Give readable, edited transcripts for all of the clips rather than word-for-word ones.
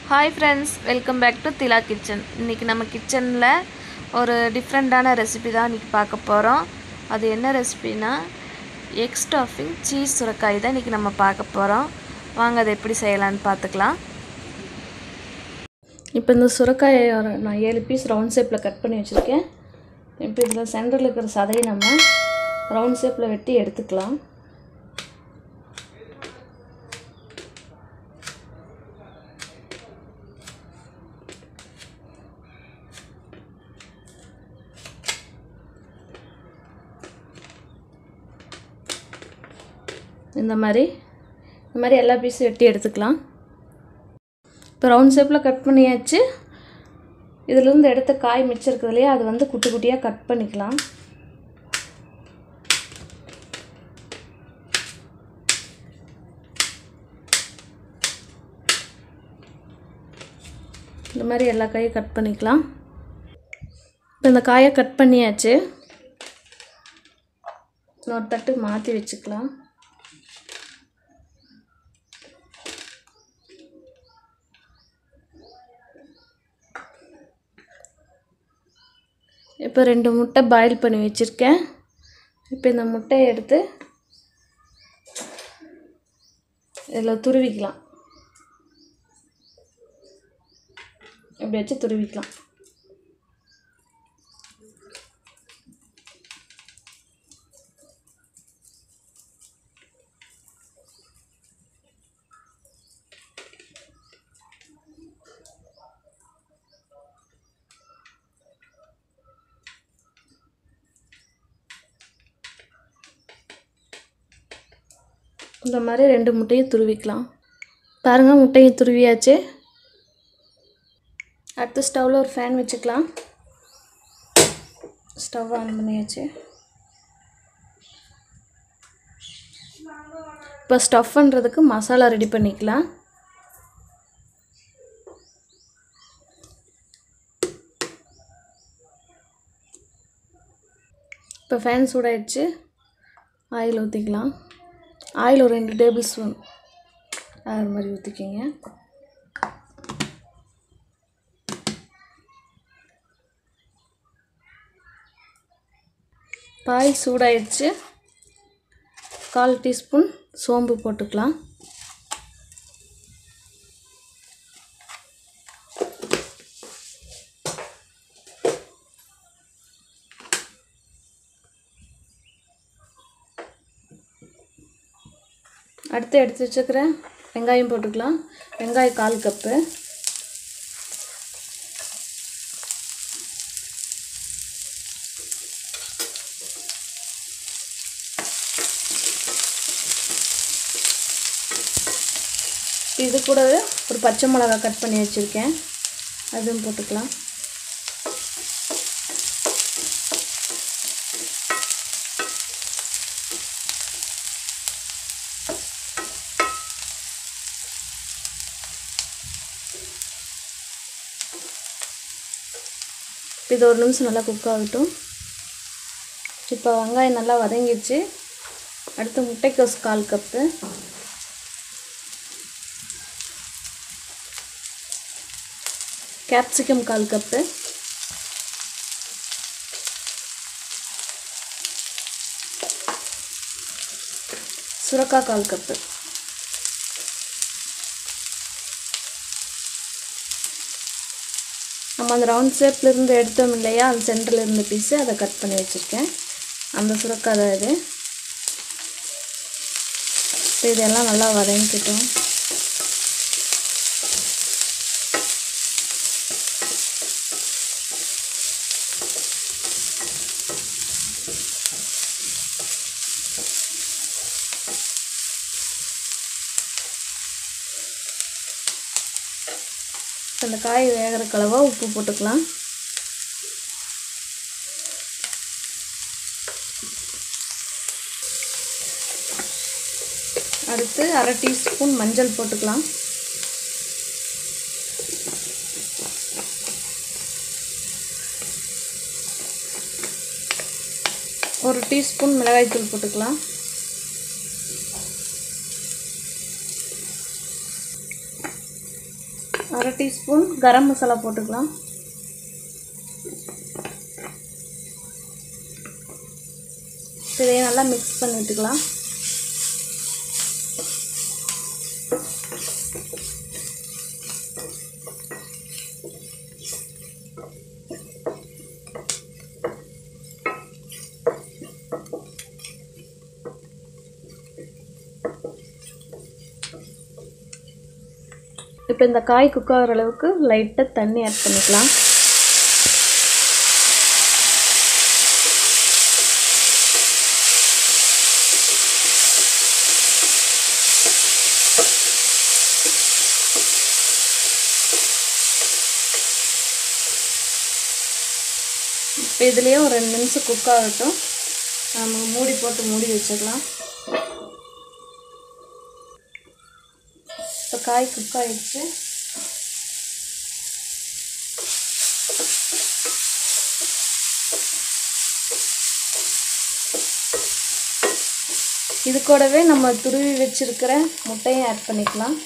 Hi friends, welcome back to Thila kitchen. இன்னைக்கு நம்ம கிச்சன்ல ஒரு டிஃபரண்டான ரெசிபி தான் இன்னைக்கு பார்க்க போறோம். அது என்ன ரெசிபினா எக் ஸ்டஃபிங் சீஸ் சுரக்காய் தான் இன்னைக்கு நம்ம பார்க்க போறோம். வாங்க அதை எப்படி செய்யலாம்னு பார்த்துக்கலாம். இப்போ இந்த சுரக்காயை நான் 7 பீஸ் ரவுண்ட் ஷேப்ல கட் பண்ணி வச்சிருக்கேன். இப்போ இதுல சென்டர்ல இருக்கிற சதையை நம்ம ரவுண்ட் ஷேப்ல வெட்டி எடுத்துக்கலாம். இந்த மாதிரி எல்லா பீஸும் வெட்டி எடுத்துக்கலாம். இப்போ ரவுண்ட் ஷேப்பில் கட் பண்ணியாச்சு. இதிலிருந்து எடுத்த காய் மிச்சம் இருக்குது இல்லையா, அது வந்து குட்டி குட்டியாக கட் பண்ணிக்கலாம். இந்த மாதிரி எல்லா காயும் கட் பண்ணிக்கலாம். இப்போ இந்த காயை கட் பண்ணியாச்சு. ஒரு தட்டு மாற்றி வச்சுக்கலாம். இப்போ 2 முட்டை பாயில் பண்ணி வச்சுருக்கேன். இப்போ இந்த முட்டையை எடுத்து இதில் துருவிக்கலாம். இப்படி வச்சு துருவிக்கலாம். இந்த மாதிரி 2 முட்டையும் துருவிக்கலாம். பாருங்கள், முட்டையை துருவியாச்சு. அடுத்து ஸ்டவ்வில் ஒரு ஃபேன் வச்சுக்கலாம். ஸ்டவ் ஆன் பண்ணியாச்சு. இப்போ ஸ்டஃப் பண்ணுறதுக்கு மசாலா ரெடி பண்ணிக்கலாம். இப்போ ஃபேன் சூடாயிடுச்சு. ஆயில் ஊற்றிக்கலாம். ஆயில் ஒரு 2 டேபிள் ஸ்பூன் அது மாதிரி ஊற்றிக்கிங்க. ஆயில் சூடாயிடுச்சு. 1/4 டீஸ்பூன் சோம்பு போட்டுக்கலாம். அடுத்து எடுத்து வச்சுக்கிற வெங்காயம் போட்டுக்கலாம். வெங்காயம் 1/4 கப்பு. இது கூடவே ஒரு பச்சை மிளகாய் கட் பண்ணி வச்சுருக்கேன், அதுவும் போட்டுக்கலாம். இது ஒரு நிமிஷம் நல்லா குக் ஆகட்டும். இப்போ வெங்காயம் நல்லா வதங்கிடுச்சு. அடுத்து முட்டைக்கோஸ் 1/4 கப்பு, கேப்சிகம் 1/4 கப்பு, சுரக்காய் 1/4 கப்பு. நம்ம அந்த ரவுண்ட் ஷேப்லேருந்து எடுத்தோம் இல்லையா, அந்த சென்டரில் இருந்த பீஸு அதை கட் பண்ணி வச்சுருக்கேன். அந்த சுரக்காய் தான் இது. இப்போ இதெல்லாம் நல்லா வதங்கிக்கிட்டோம். அந்த காய் வேகிற அளவா உப்பு போட்டுக்கலாம். அடுத்து 1/2 டீஸ்பூன் மஞ்சள் போட்டுக்கலாம். ஒரு டீஸ்பூன் மிளகாய்த்தூள் போட்டுக்கலாம். 1/2 டீஸ்பூன் கரம் மசாலா போட்டுக்கலாம். இதையும் நல்லா மிக்ஸ் பண்ணி விட்டுக்கலாம். இப்போ இந்த காய் குக் ஆகிற அளவுக்கு லைட்டாக தண்ணி ஆட் பண்ணிக்கலாம். இப்போ இதுலேயே ஒரு 2 நிமிஷம் குக் ஆகட்டும். நம்ம மூடி போட்டு மூடி வச்சிடலாம். இப்போ காய் குக் ஆகிடுச்சு. இது கூடவே நம்ம துருவி வச்சிருக்கிற முட்டையும் ஆட் பண்ணிக்கலாம்.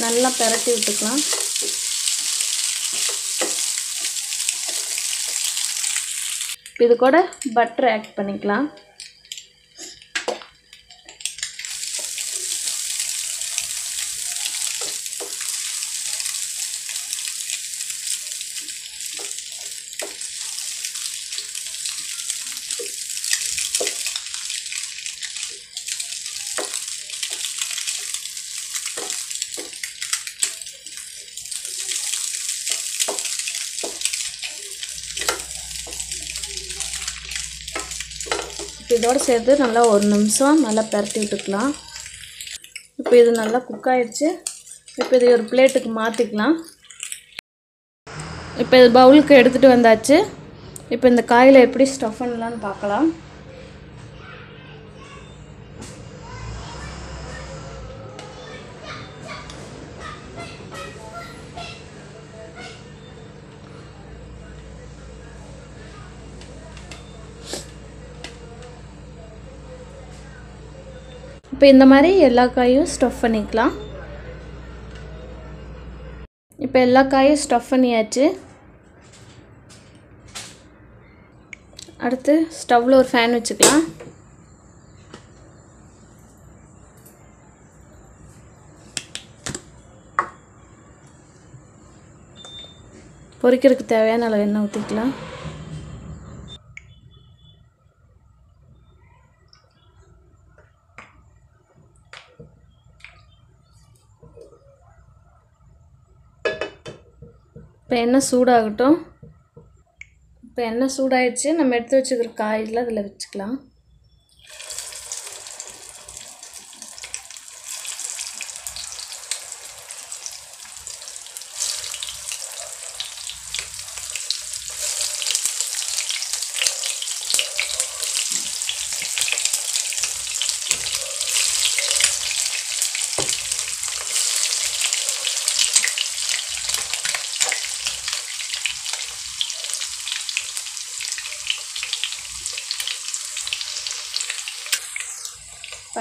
நல்லா பிரட்டி விட்டுக்கலாம். இது கூட பட்டர் ஆட் பண்ணிக்கலாம். இதோடு சேர்த்து நல்லா 1 நிமிஷம் நல்லா பிரட்டி விட்டுக்கலாம். இப்போ இது நல்லா குக் ஆகிடுச்சு. இப்போ இதை ஒரு பிளேட்டுக்கு மாற்றிக்கலாம். இப்போ இது பவுலுக்கு எடுத்துகிட்டு வந்தாச்சு. இப்போ இந்த காயில் எப்படி ஸ்டஃப் பண்ணலான்னு பார்க்கலாம். இப்போ இந்த மாதிரி எல்லா காயும் ஸ்டஃப் பண்ணிக்கலாம். இப்போ எல்லா காயும் ஸ்டஃப் பண்ணியாச்சு. அடுத்து ஸ்டவ்வில் ஒரு ஃபேன் வச்சுக்கலாம். பொரிக்கிறதுக்கு தேவையான அளவு எண்ணெய் ஊற்றிக்கலாம். இப்போ எண்ணெய் சூடாகட்டும். இப்போ எண்ணெய் சூடாயிடுச்சு. நம்ம எடுத்து வச்சுக்கிற காயில் அதில் வச்சுக்கலாம்.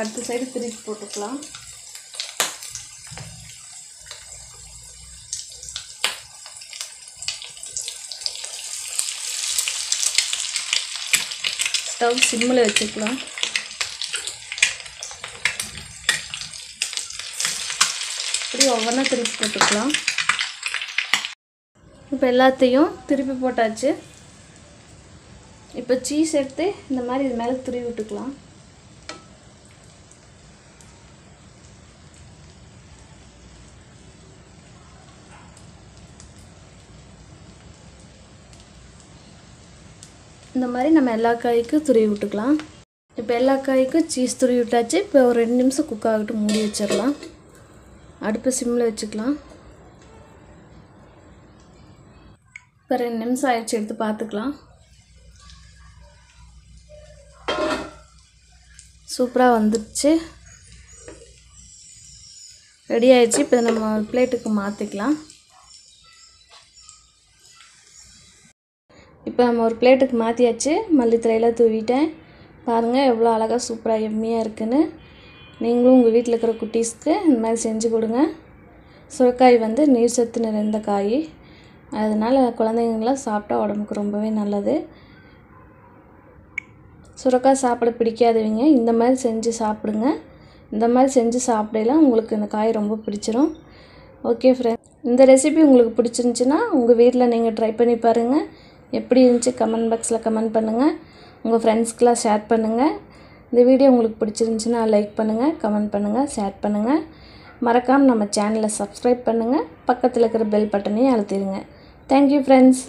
அடுத்த சைடு திருப்பி போட்டுக்கலாம். ஸ்டவ் சிம்மில் வச்சுக்கலாம். இப்படி ஒவ்வொன்றா திருப்பி போட்டுக்கலாம். இப்போ எல்லாத்தையும் திருப்பி போட்டாச்சு. இப்போ சீஸ் எடுத்து இந்த மாதிரி இது மேலே துருவி விட்டுக்கலாம். இந்த மாதிரி நம்ம எல்லா காய்க்கும் துருவி விட்டுக்கலாம். இப்போ எல்லா காய்க்கும் சீஸ் துருவி விட்டாச்சு. இப்போ ஒரு 2 நிமிஷம் குக் ஆகட்டும். மூடி வச்சிடலாம். அடுப்பு சிம்மில் வச்சுக்கலாம். இப்போ 2 நிமிஷம் ஆயிடுச்சு. எடுத்து பார்த்துக்கலாம். சூப்பராக வந்துடுச்சு, ரெடி ஆயிடுச்சு. இப்போ நம்ம பிளேட்டுக்கு மாற்றிக்கலாம். இப்போ நம்ம ஒரு பிளேட்டுக்கு மாற்றியாச்சு. மல்லித்தலையெல்லாம் தூவிட்டேன். பாருங்கள் எவ்வளோ அழகாக சூப்பராக எம்மியாக இருக்குன்னு. நீங்களும் உங்கள் வீட்டில் இருக்கிற குட்டீஸ்க்கு இந்த மாதிரி செஞ்சு கொடுங்க. சுரக்காய் வந்து நீர் சத்து நிறைந்த காய், அதனால் குழந்தைங்களாம் சாப்பிட்டா உடம்புக்கு ரொம்பவே நல்லது. சுரக்காய் சாப்பிட பிடிக்காதவங்க இந்த மாதிரி செஞ்சு சாப்பிடுங்க. இந்த மாதிரி செஞ்சு சாப்பிடலாம் உங்களுக்கு இந்த காய் ரொம்ப பிடிச்சிரும். ஓகே ஃப்ரெண்ட்ஸ், இந்த ரெசிபி உங்களுக்கு பிடிச்சிருந்துச்சின்னா உங்கள் வீட்டில் நீங்கள் ட்ரை பண்ணி பாருங்கள். எப்படி இருந்துச்சு கமெண்ட் பாக்ஸில் கமெண்ட் பண்ணுங்கள். உங்கள் ஃப்ரெண்ட்ஸ்க்கெலாம் ஷேர் பண்ணுங்கள். இந்த வீடியோ உங்களுக்கு பிடிச்சிருந்துச்சின்னா லைக் பண்ணுங்கள், கமெண்ட் பண்ணுங்கள், ஷேர் பண்ணுங்கள். மறக்காமல் நம்ம சேனலை சப்ஸ்கிரைப் பண்ணுங்கள். பக்கத்தில் இருக்கிற பெல் பட்டனையும் அழுத்திடுங்க. Thank you friends.